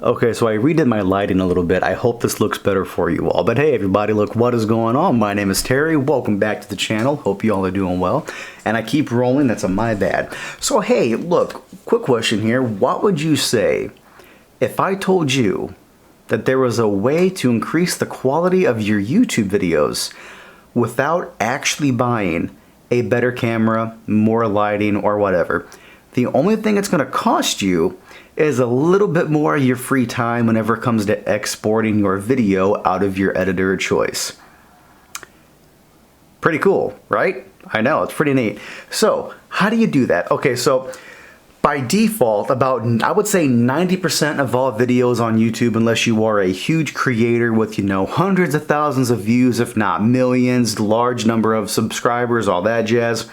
Okay, so I redid my lighting a little bit. I hope this looks better for you all. But hey everybody, look, what is going on? My name is Terry. Welcome back to the channel. Hope you all are doing well. And I keep rolling, that's a my bad. So hey, look, quick question here. What would you say if I told you that there was a way to increase the quality of your YouTube videos without actually buying a better camera, more lighting, or whatever? The only thing it's going to cost you is a little bit more of your free time whenever it comes to exporting your video out of your editor of choice. Pretty cool, right? I know, it's pretty neat. So, how do you do that? Okay, so by default, about, I would say 90% of all videos on YouTube, unless you are a huge creator with, you know, hundreds of thousands of views, if not millions, large number of subscribers, all that jazz,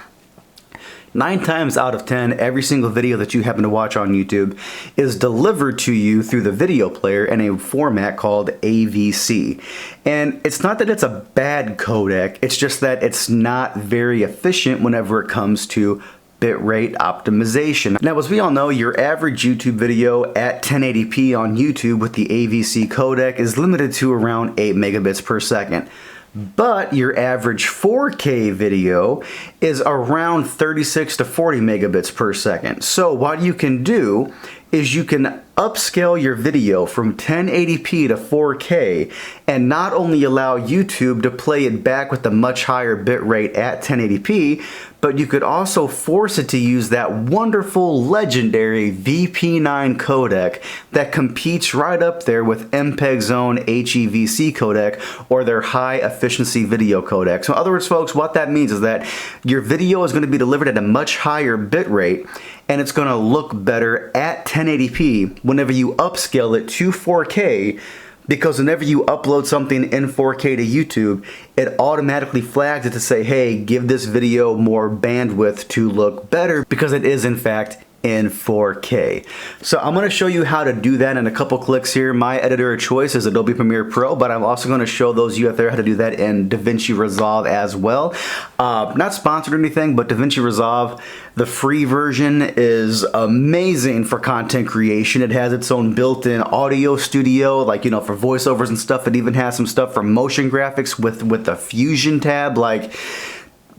9 times out of 10, every single video that you happen to watch on YouTube is delivered to you through the video player in a format called AVC. And it's not that it's a bad codec, it's just that it's not very efficient whenever it comes to bitrate optimization. Now, as we all know, your average YouTube video at 1080p on YouTube with the AVC codec is limited to around 8 megabits per second. But your average 4K video is around 36 to 40 megabits per second. So what you can do is you can upscale your video from 1080p to 4K and not only allow YouTube to play it back with a much higher bitrate at 1080p, but you could also force it to use that wonderful, legendary VP9 codec that competes right up there with MPEG's own HEVC codec or their high efficiency video codec. So in other words, folks, what that means is that your video is going to be delivered at a much higher bitrate and it's going to look better at 1080p whenever you upscale it to 4K, because whenever you upload something in 4K to YouTube, it automatically flags it to say, hey, give this video more bandwidth to look better, because it is in fact in 4K. So I'm going to show you how to do that in a couple clicks here. My editor of choice is Adobe Premiere Pro, but I'm also going to show those of you out there how to do that in Davinci Resolve as well. Not sponsored or anything, but Davinci Resolve, the free version, is amazing for content creation. It has its own built-in audio studio, like, you know, for voiceovers and stuff. It even has some stuff for motion graphics with the Fusion tab. Like,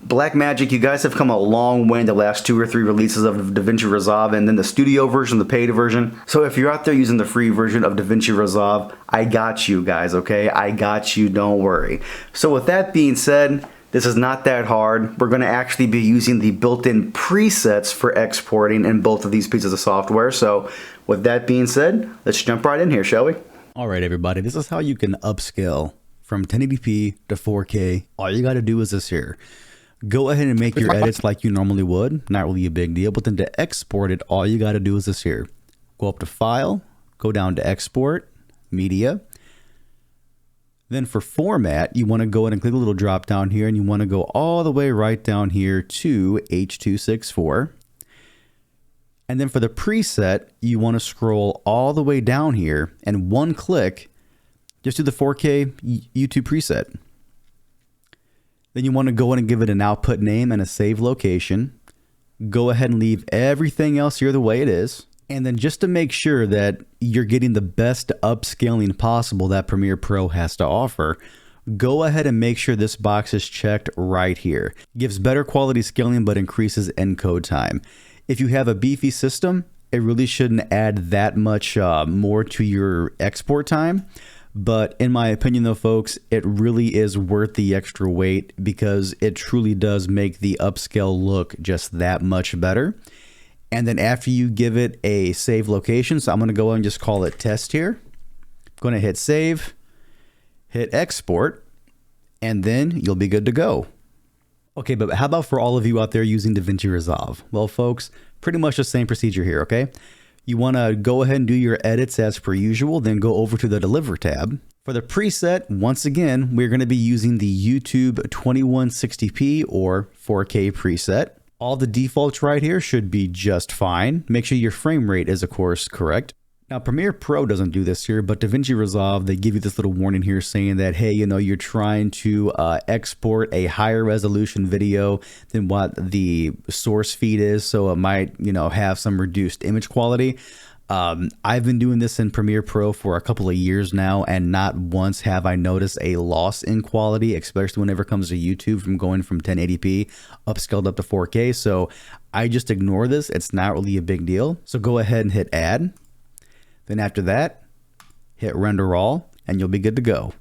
Blackmagic, you guys have come a long way in the last 2 or 3 releases of Davinci Resolve, and then the studio version, the paid version. So if you're out there using the free version of Davinci Resolve, I got you guys, okay? I got you, don't worry. So with that being said, this is not that hard. We're going to actually be using the built-in presets for exporting in both of these pieces of software. So with that being said, let's jump right in here, shall we? All right, everybody, this is how you can upscale from 1080p to 4K. All you got to do is this here. Go ahead and make your edits like you normally would. Not really a big deal, but then to export it, all you got to do is this here. Go up to File, go down to Export, Media. Then for Format, you want to go in and click a little drop down here, and you want to go all the way right down here to H.264. And then for the preset, you want to scroll all the way down here, and one click, just do the 4K YouTube preset. Then you want to go in and give it an output name and a save location. Go ahead and leave everything else here the way it is. And then just to make sure that you're getting the best upscaling possible that Premiere Pro has to offer, go ahead and make sure this box is checked right here. Gives better quality scaling but increases encode time. If you have a beefy system, it really shouldn't add that much more to your export time. But in my opinion though, folks, it really is worth the extra weight because it truly does make the upscale look just that much better. And then after you give it a save location, so I'm going to go and just call it test here. I'm going to hit save, hit export, and then you'll be good to go. Okay, but how about for all of you out there using Davinci Resolve? Well, folks, pretty much the same procedure here, okay? You want to go ahead and do your edits as per usual, then go over to the Deliver tab. For the preset, once again, we're going to be using the YouTube 2160p or 4K preset. All the defaults right here should be just fine. Make sure your frame rate is, of course, correct. Now, Premiere Pro doesn't do this here, but Davinci Resolve, they give you this little warning here saying that, hey, you know, you're trying to export a higher resolution video than what the source feed is, so it might, you know, have some reduced image quality. I've been doing this in Premiere Pro for a couple of years now, and not once have I noticed a loss in quality, especially whenever it comes to YouTube from going from 1080p upscaled up to 4K. So I just ignore this. It's not really a big deal. So go ahead and hit add. Then after that, hit render all, and you'll be good to go.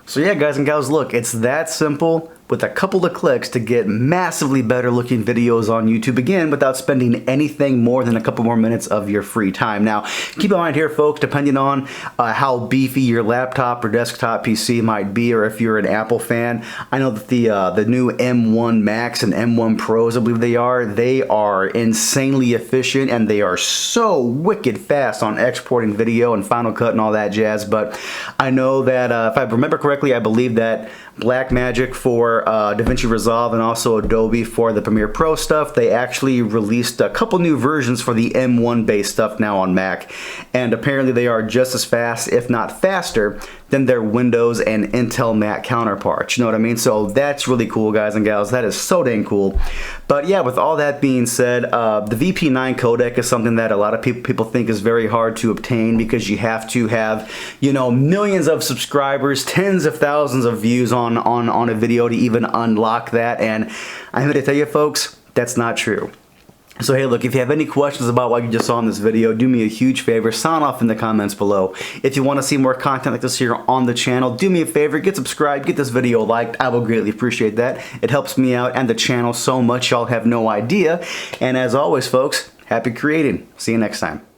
So yeah, guys and gals, look, it's that simple with a couple of clicks to get massively better looking videos on YouTube, again, without spending anything more than a couple more minutes of your free time. Now, keep in mind here, folks, depending on how beefy your laptop or desktop PC might be, or if you're an Apple fan, I know that the new M1 Max and M1 Pros, I believe they are insanely efficient, and they are so wicked fast on exporting video and Final Cut and all that jazz. But I know that if I remember correctly, I believe that Blackmagic for Davinci Resolve and also Adobe for the Premiere Pro stuff, they actually released a couple new versions for the M1 based stuff now on Mac, and apparently they are just as fast, if not faster, than their Windows and Intel Mac counterparts. You know what I mean? So that's really cool, guys and gals. That is so dang cool. But yeah, with all that being said, the VP9 codec is something that a lot of people think is very hard to obtain, because you have to have, you know, millions of subscribers, tens of thousands of views on a video to even unlock that. And I'm here to tell you, folks, that's not true. So hey, look, if you have any questions about what you just saw in this video, do me a huge favor, sound off in the comments below. If you want to see more content like this here on the channel, do me a favor, get subscribed, get this video liked. I will greatly appreciate that. It helps me out and the channel so much, y'all have no idea. And as always, folks, happy creating. See you next time.